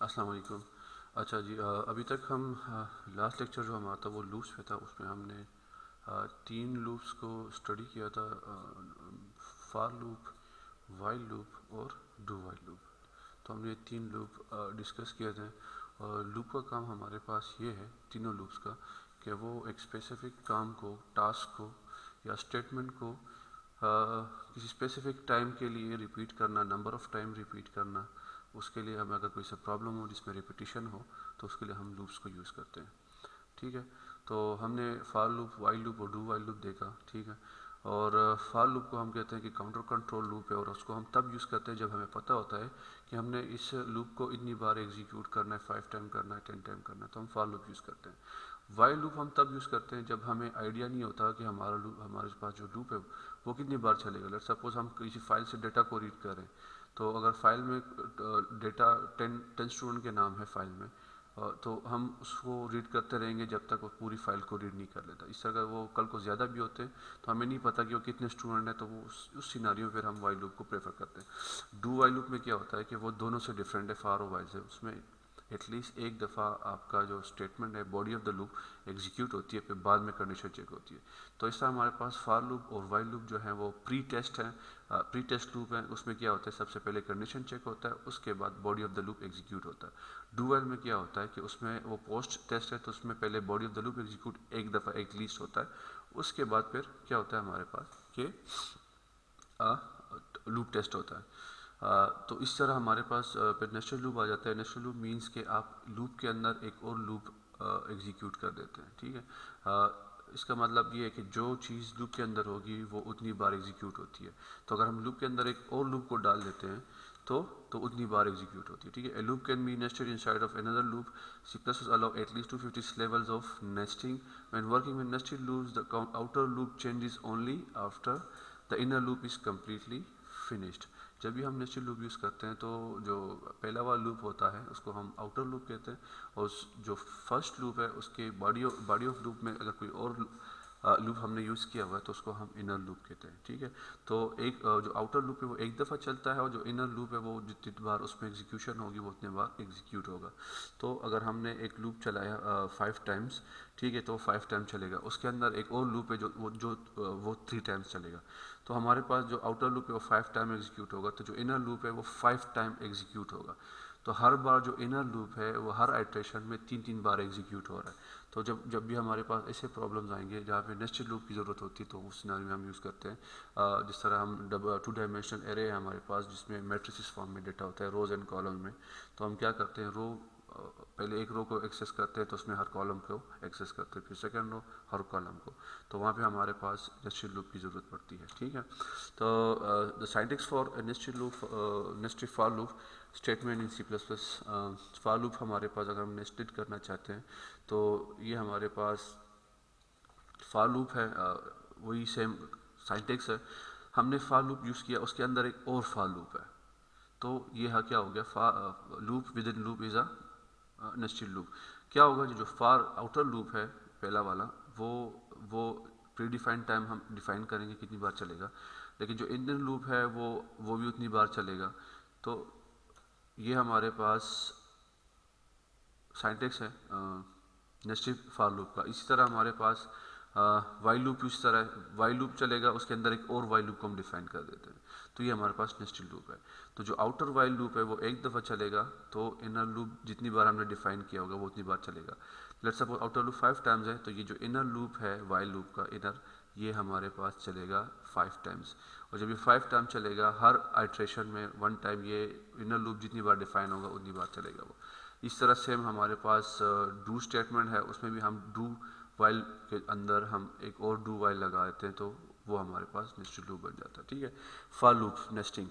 अस्सलाम वालेकुम। अच्छा जी, अभी तक हम लास्ट लेक्चर जो हमारा था वो लूप्स पे था। उसमें हमने तीन लूप्स को स्टडी किया था, फार लूप, वाइल लूप और डू वाइल लूप। तो हमने ये तीन लूप डिस्कस किए थे। और लूप का काम हमारे पास ये है, तीनों लूप्स का, कि वो एक स्पेसिफिक काम को, टास्क को या स्टेटमेंट को किसी स्पेसिफिक टाइम के लिए रिपीट करना, नंबर ऑफ टाइम रिपीट करना। उसके लिए हमें अगर कोई सा प्रॉब्लम हो जिसमें रिपीटिशन हो तो उसके लिए हम लूप्स को यूज़ करते हैं। ठीक है, तो हमने फार लूप, वाइल लूप और डू वाइल लूप देखा। ठीक है, और फार लूप को हम कहते हैं कि काउंटर कंट्रोल लूप है, और उसको हम तब यूज़ करते हैं जब हमें पता होता है कि हमने इस लूप को इतनी बार एग्जीक्यूट करना है, 5 टाइम करना है, 10 टाइम करना है, तो हम फार लूप यूज़ करते हैं। वाइल लूप हम तब यूज़ करते हैं जब हमें आइडिया नहीं होता कि हमारा लूप, हमारे पास जो लूप है वो कितनी बार चलेगा। लेट्स सपोज हम किसी फाइल से डेटा को रीड करें, तो अगर फाइल में डेटा 10 स्टूडेंट के नाम है फाइल में, तो हम उसको रीड करते रहेंगे जब तक वो पूरी फाइल को रीड नहीं कर लेता। इससे अगर वो कल को ज़्यादा भी होते हैं तो हमें नहीं पता कि वो कितने स्टूडेंट हैं, तो वो उस सिनारियो में फिर हम वाइल लूप को प्रेफर करते हैं। डू वाइल लूप में क्या होता है कि वो दोनों से डिफरेंट है, फार और वाइल से। उसमें एटलीस्ट एक दफ़ा आपका जो स्टेटमेंट है, body of the loop execute होती है, फिर बाद में कंडीशन चेक होती है। तो इस तरह हमारे पास फार लूप और वाइल लूप जो है वो प्री टेस्ट है, प्री टेस्ट लूप है। उसमें क्या होता है, सबसे पहले कंडीशन चेक होता है, उसके बाद body of the loop execute होता है। डू वाइल में क्या होता है कि उसमें वो पोस्ट टेस्ट है, तो उसमें पहले body of the loop execute एक दफ़ा एक लीस्ट होता है, उसके बाद फिर क्या होता है हमारे पास कि लूप टेस्ट होता है। तो इस तरह हमारे पास फिर नेस्टेड लूप आ जाता है। नेस्टेड लूप मीन्स कि आप लूप के अंदर एक और लूप एग्जीक्यूट कर देते हैं। ठीक है, इसका मतलब ये है कि जो चीज़ लूप के अंदर होगी वो उतनी बार एग्जीक्यूट होती है। तो अगर हम लूप के अंदर एक और लूप को डाल देते हैं तो उतनी बार एग्जीक्यूट होती है। ठीक है, a loop can be nested inside of another loop. C plus allow at least 256 levels of nesting. When working with nested loops, the outer loop changes only after the inner loop is completely finished. जब भी हम nested loop use करते हैं तो जो पहला वाला loop होता है उसको हम आउटर लूप कहते हैं, और जो फर्स्ट लूप है उसके बॉडी ऑफ लूप में अगर कोई और लूप हमने यूज़ किया हुआ है तो उसको हम इनर लूप कहते हैं। ठीक है, तो एक जो आउटर लूप है वो एक दफ़ा चलता है, और जो इनर लूप है वो जितनी बार उसमें एग्जीक्यूशन होगी वो उतने बार एग्जीक्यूट होगा। तो अगर हमने एक लूप चलाया 5 टाइम्स, ठीक है, तो 5 टाइम चलेगा। उसके अंदर एक और लूप है वो 3 टाइम्स चलेगा। तो हमारे पास जो आउटर लूप है वो 5 टाइम एग्जीक्यूट होगा, तो जो इनर लूप है वो 5 टाइम एग्जीक्यूट होगा। तो हर बार जो इनर लूप है वो हर आइट्रेशन में 3 3 बार एग्जीक्यूट हो रहा है। तो जब जब भी हमारे पास ऐसे प्रॉब्लम्स आएंगे जहाँ पे नेस्टेड लूप की ज़रूरत होती है तो उस सिनारियो में हम यूज़ करते हैं। जिस तरह हम 2 डायमेंशनल एरे है हमारे पास जिसमें मैट्रिसेस फॉर्म में डेटा होता है, रोज एंड कॉलम में। तो हम क्या करते हैं, पहले एक रो को एक्सेस करते हैं तो उसमें हर कॉलम को एक्सेस करते हैं, फिर सेकंड रो हर कॉलम को। तो वहाँ पे हमारे पास नेस्टेड लूप की ज़रूरत पड़ती है। ठीक है, तो the syntax for nested loop, nested for loop statement in C plus plus. For loop हमारे पास अगर हम नेस्टेड करना चाहते हैं तो ये हमारे पास फॉर लूप है, वही सेम सिंटैक्स है। हमने फॉर लूप यूज़ किया, उसके अंदर एक और फॉर लूप है, तो ये क्या हो गया, loop with in loop is a nested loop. क्या होगा, जो फार आउटर लूप है पहला वाला, वो प्री डिफाइंड टाइम हम डिफाइन करेंगे कितनी बार चलेगा, लेकिन जो इनर लूप है वो भी उतनी बार चलेगा। तो ये हमारे पास सिंटैक्स है नेस्टेड फॉर लूप का। इसी तरह हमारे पास वाइल लूप इस तरह है, वाइल लूप चलेगा, उसके अंदर एक और वाइल लूप को हम डिफाइन कर देते हैं। तो ये हमारे पास नेस्टेड लूप है। तो जो आउटर वाइल लूप है वो एक दफ़ा चलेगा, तो इनर लूप जितनी बार हमने डिफाइन किया होगा वो उतनी बार चलेगा। Let's suppose outer loop 5 times है, तो ये जो इनर लूप है वाइल लूप का इनर, ये हमारे पास चलेगा 5 टाइम्स। और जब ये 5 टाइम चलेगा, हर आइट्रेशन में 1 टाइम ये इनर लूप जितनी बार डिफाइन होगा उतनी बार चलेगा वो। इस तरह से हमारे पास डू स्टेटमेंट है, उसमें भी हम डू वाइल के अंदर हम एक और डू वाइल लगा देते हैं, तो वो हमारे पास नेस्टेड लूप बन जाता है। ठीक है, फॉर लूप नेस्टिंग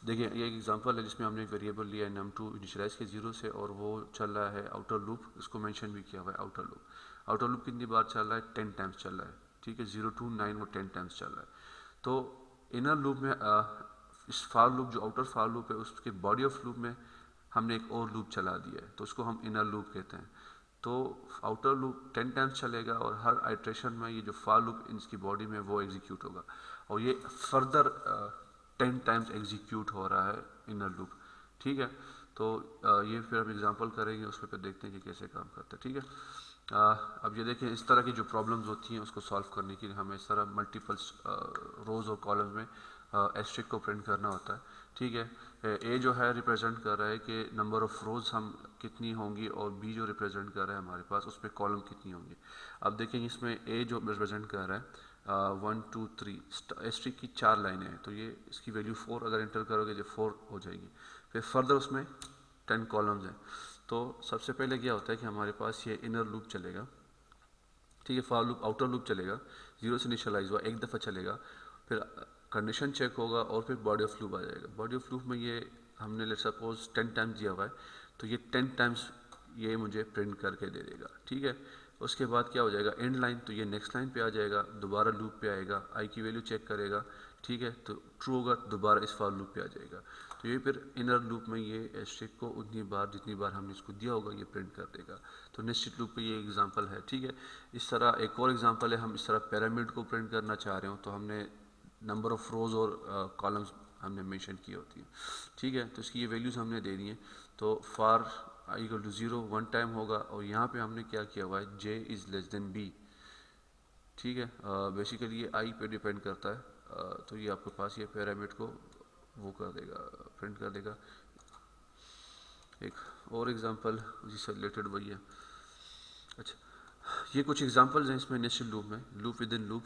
देखिए, ये एक एग्जांपल है जिसमें हमने एक वेरिएबल लिया है num2 इनिशियलाइज के 0 से, और वो चल रहा है आउटर लूप। इसको मेंशन भी किया हुआ है आउटर लूप। आउटर लूप कितनी बार चल रहा है, 10 टाइम्स चल रहा है। ठीक है, 0 to 9 वो 10 टाइम्स चल रहा है। तो इनर लूप में इस फार लूप, जो आउटर फार लूप है, उसके बॉडी ऑफ लूप में हमने एक और लूप चला दिया है, तो उसको हम इनर लूप कहते हैं। तो आउटर लूप 10 टाइम्स चलेगा, और हर आइट्रेशन में ये जो फार लूप इसकी बॉडी में वो एग्जीक्यूट होगा, और ये फर्दर 10 टाइम्स एग्जीक्यूट हो रहा है इनर लूप। ठीक है, तो ये फिर हम एग्जांपल करेंगे, उस पर फिर देखते हैं कि कैसे काम करता है, ठीक है। अब ये देखें, इस तरह की जो प्रॉब्लम्स होती हैं उसको सॉल्व करने के लिए हमें इस तरह मल्टीपल रोज़ और कॉलम्स में एस्ट्रिक को प्रिंट करना होता है, ठीक है। ए जो है रिप्रेजेंट कर रहा है कि नंबर ऑफ रोज़ हम कितनी होंगी, और बी जो रिप्रेजेंट कर रहा है हमारे पास उस पर कॉलम कितनी होंगी। अब देखेंगे इसमें ए जो रिप्रेजेंट कर रहा है 1 2 3 एस्ट्रिक की 4 लाइनें हैं, तो ये इसकी वैल्यू 4 अगर एंटर करोगे जो 4 हो जाएगी। फिर फर्दर उसमें 10 कॉलम्स हैं। तो सबसे पहले क्या होता है कि हमारे पास ये इनर लूप चलेगा, ठीक है, फॉर लूप आउटर लूप चलेगा, 0 से इनिशियलाइज हुआ, एक दफ़ा चलेगा, फिर कंडीशन चेक होगा और फिर बॉडी ऑफ लूप आ जाएगा। बॉडी ऑफ लूप में ये हमने लेट्स सपोज 10 टाइम्स दिया हुआ है, तो ये 10 टाइम्स ये मुझे प्रिंट करके दे देगा, ठीक है। उसके बाद क्या हो जाएगा, एंड लाइन, तो ये नेक्स्ट लाइन पे आ जाएगा, दोबारा लूप पे आएगा, आई की वैल्यू चेक करेगा, ठीक है, तो ट्रू होगा, दोबारा इस फॉर लूप पे आ जाएगा। तो ये फिर इनर लूप में ये एस्ट्रिक को उतनी बार जितनी बार हमने इसको दिया होगा ये प्रिंट कर देगा। तो निश्चित लूप पे ये एग्जांपल है, ठीक है। इस तरह एक और एग्जांपल है, हम इस तरह पिरामिड को प्रिंट करना चाह रहे हो, तो हमने नंबर ऑफ रोज और कॉलम्स हमने मेंशन की होती है, ठीक है। तो इसकी ये वैल्यूज़ हमने दे दी हैं। तो for i equal to 0 1 time होगा, और यहाँ पे हमने क्या किया हुआ है, j is less than b, ठीक है। बेसिकली ये आई पे डिपेंड करता है, तो ये आपके पास ये पिरामिड को वो कर देगा, प्रिंट कर देगा। एक और एग्जांपल जिससे रिलेटेड वही है। अच्छा, ये कुछ एग्जांपल्स हैं इसमें नेस्टेड लूप में, लूप विद इन लूप,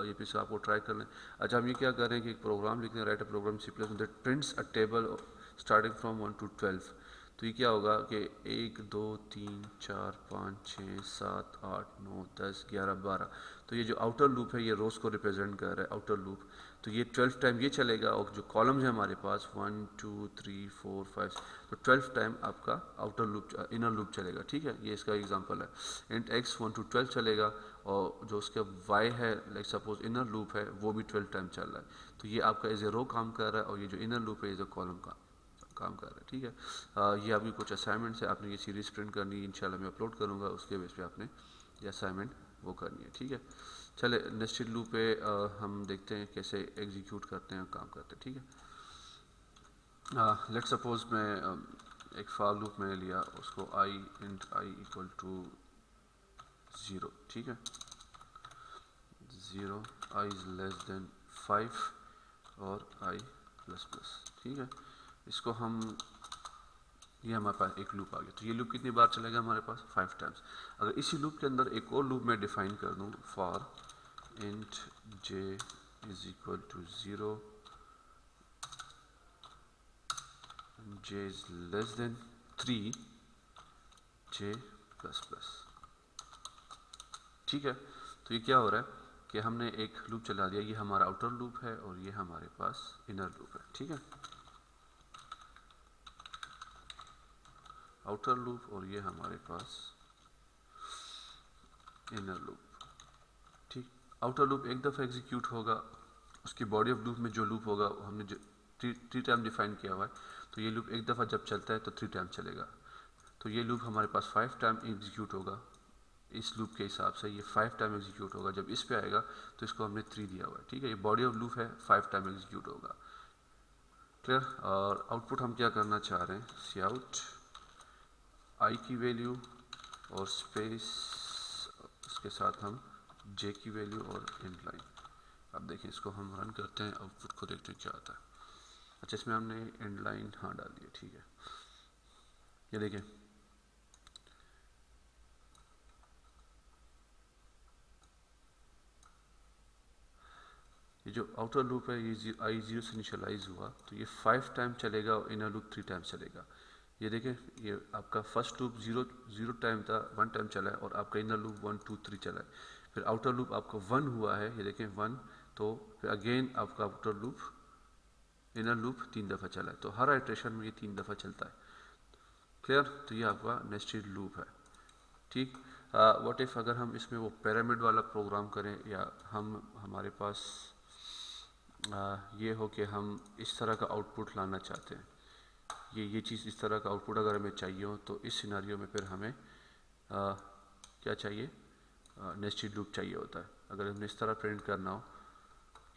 ये फिर से आपको ट्राई कर लें। अच्छा, हम ये क्या कर रहे हैं कि एक प्रोग्राम लिखते हैं, write a program C plus that prints a table starting from 1 to 12। तो ये क्या होगा कि 1 2 3 4 5 6 7 8 9 10 11 12, तो ये जो आउटर लूप है ये रोज को रिप्रेजेंट कर रहा है, आउटर लूप। तो ये 12 टाइम ये चलेगा, और जो कॉलम्स है हमारे पास 1 2 3 4 5, तो 12 टाइम आपका आउटर लूप इनर लूप चलेगा, ठीक है। ये इसका एग्जांपल है। इंट x 1 to 12 चलेगा, और जो उसका y है लाइक सपोज इनर लूप है वो भी 12 टाइम चल रहा है। तो ये आपका एज ए रो काम कर रहा है, और ये जो इनर लूप है एज ए कॉलम का काम कर रहा है, ठीक है। ये अभी कुछ असाइनमेंट्स है, आपने ये सीरीज प्रिंट करनी है, इंशाल्लाह मैं अपलोड करूँगा, उसके बेस पे आपने ये असाइनमेंट वो करनी है, ठीक है। चले नेस्टेड लूप पे हम देखते हैं कैसे एग्जीक्यूट करते हैं, काम करते हैं, ठीक है। लेट्स सपोज मैं एक फॉर लूप मैंने लिया, उसको आई इंट आई इक्वल टू 0, ठीक है, 0 आई इज लेस देन 5 और आई प्लस प्लस, ठीक है। इसको हम, ये हमारे पास एक लूप आ गया। तो ये लूप कितनी बार चलेगा हमारे पास, 5 टाइम्स। अगर इसी लूप के अंदर एक और लूप मैं डिफाइन कर दूं, for int j is equal to 0, j is less than 3 j plus plus, ठीक है। तो ये क्या हो रहा है कि हमने एक लूप चला दिया, ये हमारा आउटर लूप है और ये हमारे पास इनर लूप है, ठीक है। आउटर लूप और ये हमारे पास इनर लूप, ठीक। आउटर लूप एक दफ़ा एग्जीक्यूट होगा, उसकी बॉडी ऑफ लूप में जो लूप होगा हमने जो 3 टाइम डिफाइन किया हुआ है, तो ये लूप एक दफ़ा जब चलता है तो 3 टाइम चलेगा। तो ये लूप हमारे पास 5 टाइम एग्जीक्यूट होगा, इस लूप के हिसाब से ये 5 टाइम एग्जीक्यूट होगा। जब इस पे आएगा तो इसको हमने 3 दिया हुआ है, ठीक है। ये बॉडी ऑफ लूप है, 5 टाइम एग्जीक्यूट होगा, क्लियर। और आउटपुट हम क्या करना चाह रहे हैं, सी आउट आई की वैल्यू और स्पेस, उसके साथ हम जे की वैल्यू और एंड लाइन। अब देखें, इसको हम रन करते हैं, आउटपुट को देखते हैं क्या आता है। अच्छा, इसमें हमने एंड लाइन हाँ डाल दिया, ठीक है। ये देखें, ये जो आउटर लूप है ये आई 0 से इनिशियलाइज हुआ, तो ये 5 टाइम चलेगा और इनर लूप 3 टाइम चलेगा। ये देखें, ये आपका फर्स्ट लूप 0 टाइम था, 1 टाइम चला है, और आपका इनर लूप 1 2 3 चला है। फिर आउटर लूप आपका 1 हुआ है, ये देखें 1, तो फिर अगेन आपका आउटर लूप इनर लूप 3 दफ़ा चला है। तो हर आइट्रेशन में ये 3 दफ़ा चलता है, क्लियर। तो ये आपका नेस्टेड लूप है, ठीक। व्हाट इफ़ अगर हम इसमें वो पिरामिड वाला प्रोग्राम करें, या हमारे पास ये हो कि हम इस तरह का आउटपुट लाना चाहते हैं, ये चीज़ इस तरह का आउटपुट अगर हमें चाहिए हो, तो इस सिनारियो में फिर हमें क्या चाहिए, नेस्टेड लूप चाहिए होता है। अगर हमने इस तरह प्रिंट करना हो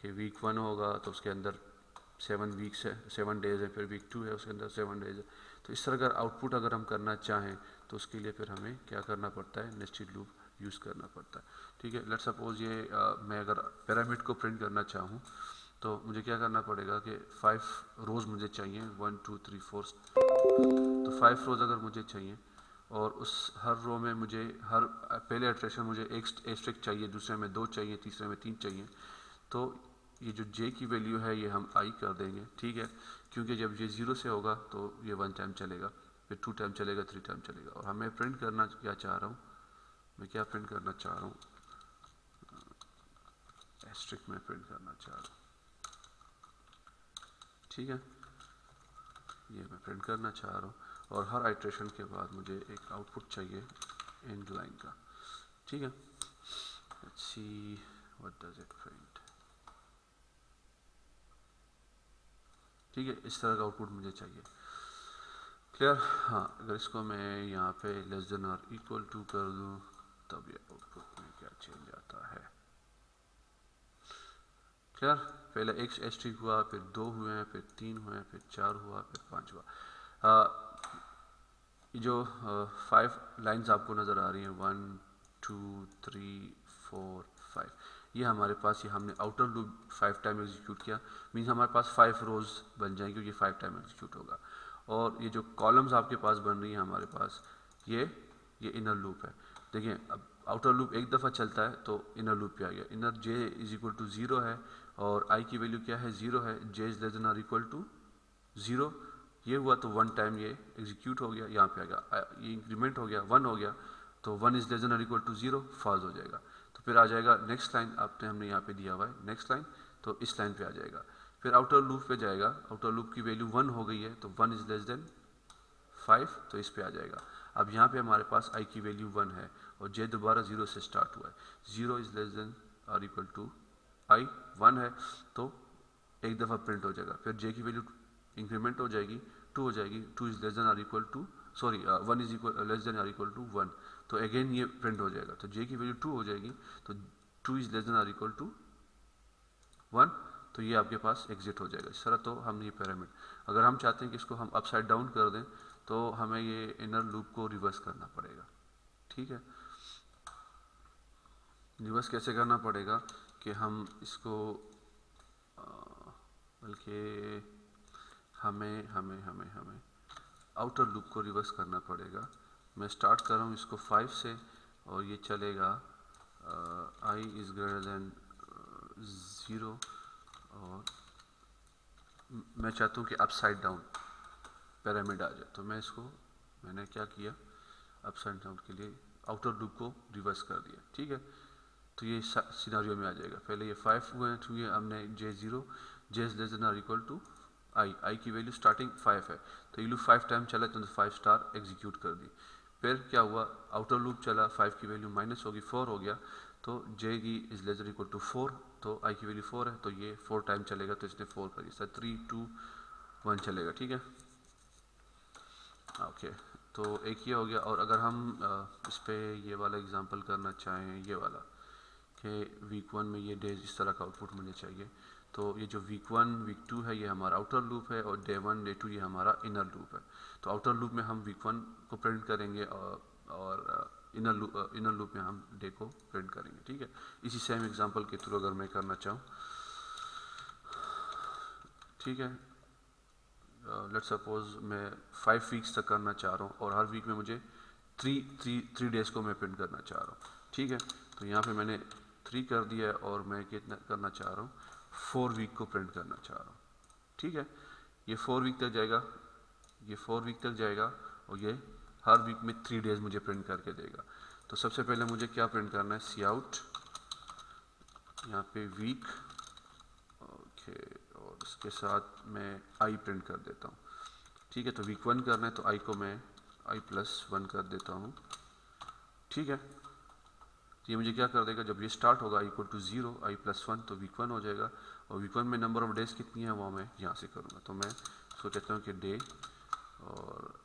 कि वीक 1 होगा तो उसके अंदर 7 वीक्स है, 7 डेज़ है, फिर वीक 2 है उसके अंदर 7 डेज़ है, तो इस तरह का आउटपुट अगर हम करना चाहें तो उसके लिए फिर हमें क्या करना पड़ता है, नेस्टेड लूप यूज़ करना पड़ता है। ठीक है, लेट्स सपोज ये मैं अगर पिरामिड को प्रिंट करना चाहूँ तो मुझे क्या करना पड़ेगा कि 5 रोज़ मुझे चाहिए, 1 2 3 4, तो 5 रोज़ अगर मुझे चाहिए और उस हर रो में मुझे हर पहले इटरेशन मुझे एक एस्ट्रिक चाहिए, दूसरे में 2 चाहिए, तीसरे में 3 चाहिए, तो ये जो j की वैल्यू है ये हम i कर देंगे। ठीक है, क्योंकि जब ये 0 से होगा तो ये 1 टाइम चलेगा, फिर 2 टाइम चलेगा, 3 टाइम चलेगा। और हमें प्रिंट करना क्या चाह रहा हूँ, मैं क्या प्रिंट करना चाह रहा हूँ, एस्ट्रिक में प्रिंट करना चाह रहा हूँ। ठीक है, ये मैं प्रिंट करना चाह रहा हूँ और हर आइट्रेशन के बाद मुझे एक आउटपुट चाहिए एंड लाइन का। ठीक है, let's see what does it print. ठीक है, इस तरह का आउटपुट मुझे चाहिए। क्लियर? हाँ, अगर इसको मैं यहाँ पे लेस देन और इक्वल टू कर दूँ तब ये आउटपुट में क्या चेंज आता है। क्लियर? पहले एक एस्ट्रिक हुआ, फिर 2 हुए हैं, फिर 3 हुए हैं, फिर 4 हुआ, फिर 5 हुआ। ये जो 5 लाइंस आपको नज़र आ रही हैं, 1 2 3 4 5, ये हमारे पास, ये हमने आउटर लूप 5 टाइम एग्जीक्यूट किया, मीन्स हमारे पास 5 रोज बन जाएंगे क्योंकि 5 टाइम एग्जीक्यूट होगा। और ये जो कॉलम्स आपके पास बन रही हैं हमारे पास, ये इनर लूप है। देखिए, अब आउटर लूप एक दफ़ा चलता है तो इनर लूप पे आ गया। Inner j is equal to 0 है और i की वैल्यू क्या है, 0 है। j इज लेस देन और इक्वल टू 0, ये हुआ तो 1 टाइम ये एग्जीक्यूट हो गया, यहाँ पे आ गया, ये इंक्रीमेंट हो गया, 1 हो गया, तो 1 इज लेस देन और इक्वल टू 0 फॉल्स हो जाएगा। तो फिर आ जाएगा नेक्स्ट लाइन, हमने यहाँ पे दिया हुआ है नेक्स्ट लाइन, तो इस लाइन पे आ जाएगा। फिर आउटर लूप पे जाएगा, आउटर लूप की वैल्यू 1 हो गई है तो 1 इज लेस देन 5, तो इस पे आ जाएगा। अब यहाँ पे हमारे पास i की वैल्यू 1 है और j दोबारा 0 से स्टार्ट हुआ है, 0 इज लेस देन और इक्वल टू i, 1 है तो एक दफ़ा प्रिंट हो जाएगा। फिर j की वैल्यू इंक्रीमेंट हो जाएगी, 2 हो जाएगी, 2 इज लेस देन और equal to, sorry 1 is equal less than और इक्वल टू 1, तो अगेन ये प्रिंट हो जाएगा। तो j की वैल्यू 2 हो जाएगी, तो 2 इज लेस देन और इक्वल टू 1, तो ये आपके पास एग्जिट हो जाएगा। इस तरह तो हमने ये पिरामिड, अगर हम चाहते हैं कि इसको हम अपसाइड डाउन कर दें तो हमें ये इनर लूप को रिवर्स करना पड़ेगा। ठीक है, रिवर्स कैसे करना पड़ेगा कि हम इसको बल्कि हमें हमें हमें हमें आउटर लूप को रिवर्स करना पड़ेगा। मैं स्टार्ट कर रहा हूँ इसको 5 से और ये चलेगा i इज़ ग्रेटर देन 0 और मैं चाहता हूँ कि अपसाइड डाउन पिरामिड आ जाए, तो मैं इसको, मैंने क्या किया, अपसाइड डाउन के लिए आउटर लूप को रिवर्स कर दिया। ठीक है, तो ये सिनारियो में आ जाएगा। पहले ये 5 हुए हैं, तो ये हमने j0, j is less than और इक्वल टू i की वैल्यू स्टार्टिंग 5 है, तो ये लूप 5 टाइम चला तो 5 स्टार एग्जीक्यूट कर दी। फिर क्या हुआ, आउटर लूप चला, 5 की वैल्यू माइनस होगी, 4 हो गया, तो j की is less than equal to 4, तो i की वैल्यू 4 है, तो ये 4 टाइम चलेगा, तो इसने 4 कर दिया, 3 2 1 चलेगा। ठीक है, ओके, तो एक ये हो गया। और अगर हम इस पर ये वाला एग्जांपल करना चाहें, ये वाला कि वीक 1 में ये डेज इस तरह का आउटपुट मुझे चाहिए, तो ये जो वीक 1 वीक 2 है ये हमारा आउटर लूप है और डे 1 डे 2 ये हमारा इनर लूप है। तो आउटर लूप में हम वीक 1 को प्रिंट करेंगे और इनर लूप में हम डे को प्रिंट करेंगे। ठीक है, इसी सेम एग्जांपल के थ्रू अगर मैं करना चाहूँ, ठीक है, लेट्स सपोज मैं 5 वीक्स तक करना चाह रहा हूँ और हर वीक में मुझे थ्री डेज़ को मैं प्रिंट करना चाह रहा हूँ। ठीक है, तो यहाँ पे मैंने 3 कर दिया है और मैं कितना करना चाह रहा हूँ, 4 वीक को प्रिंट करना चाह रहा हूँ। ठीक है, ये 4 वीक तक जाएगा, ये 4 वीक तक जाएगा और ये हर वीक में 3 डेज़ मुझे प्रिंट करके देगा। तो सबसे पहले मुझे क्या प्रिंट करना है, सी आउट, यहाँ पे वीक, ओके, और इसके साथ मैं आई प्रिंट कर देता हूँ। ठीक है, तो वीक 1 करना है तो आई को मैं i+1 कर देता हूँ। ठीक है, तो ये मुझे क्या कर देगा, जब ये स्टार्ट होगा i = 0, i+1, तो वीक 1 हो जाएगा। और वीक 1 में नंबर ऑफ डेज कितनी है वो मैं यहाँ से करूँगा, तो मैं इसको कहता हूँ कि डे, और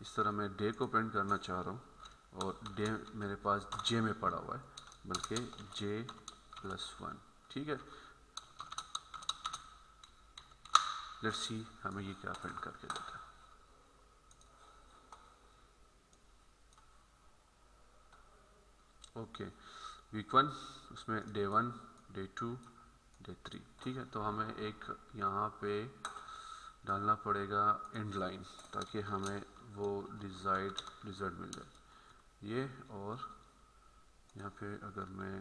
इस तरह मैं डे को प्रिंट करना चाह रहा हूँ और डे मेरे पास जे में पड़ा हुआ है, बल्कि j+1। ठीक है, लेट्स सी हमें ये क्या प्रिंट करके देता है। ओके, वीक 1 उसमें डे 1, डे 2, डे 3। ठीक है, तो हमें एक यहाँ पे डालना पड़ेगा एंड लाइन ताकि हमें वो डिजायर्ड रिजल्ट मिल जाए। ये और यहाँ पे अगर मैं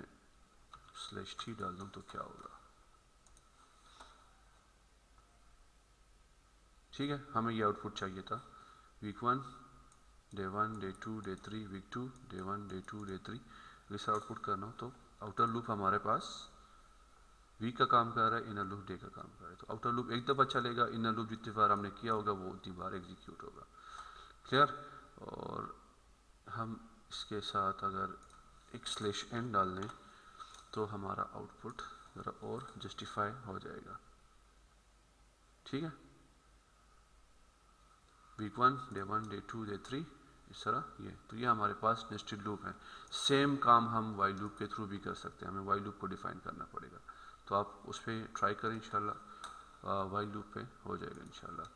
/t डाल दूँ तो क्या होगा। ठीक है, हमें ये आउटपुट चाहिए था। Week 1 day 1, day 2, day 3, week 2 day 1, day 2, day 3। इसे आउटपुट करना हो तो आउटर लूप हमारे पास वीक का काम कर रहा है, इनर लूप डे का काम कर रहा है। तो आउटर लूप एक दफ़ा चलेगा, इनर लूप जितनी बार हमने किया होगा वो उतनी बार एग्जीक्यूट होगा। क्लियर। और हम इसके साथ अगर एक /n डाल दें तो हमारा आउटपुट ज़रा और जस्टिफाई हो जाएगा। ठीक है, वीक 1 डे 1, डे 2, डे 3, इस तरह ये। तो ये हमारे पास नेस्टेड लूप है। सेम काम हम वाइल लूप के थ्रू भी कर सकते हैं, हमें वाइल लूप को डिफाइन करना पड़ेगा। तो आप उस पर ट्राई करें, इंशाल्लाह वाइल लूप पे हो जाएगा इंशाल्लाह।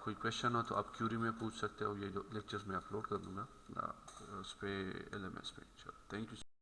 कोई क्वेश्चन हो तो आप क्यूरी में पूछ सकते हो, ये जो लेक्चर्स मैं अपलोड कर दूंगा उस पर LMS पे इंशाल्लाह। Thank you.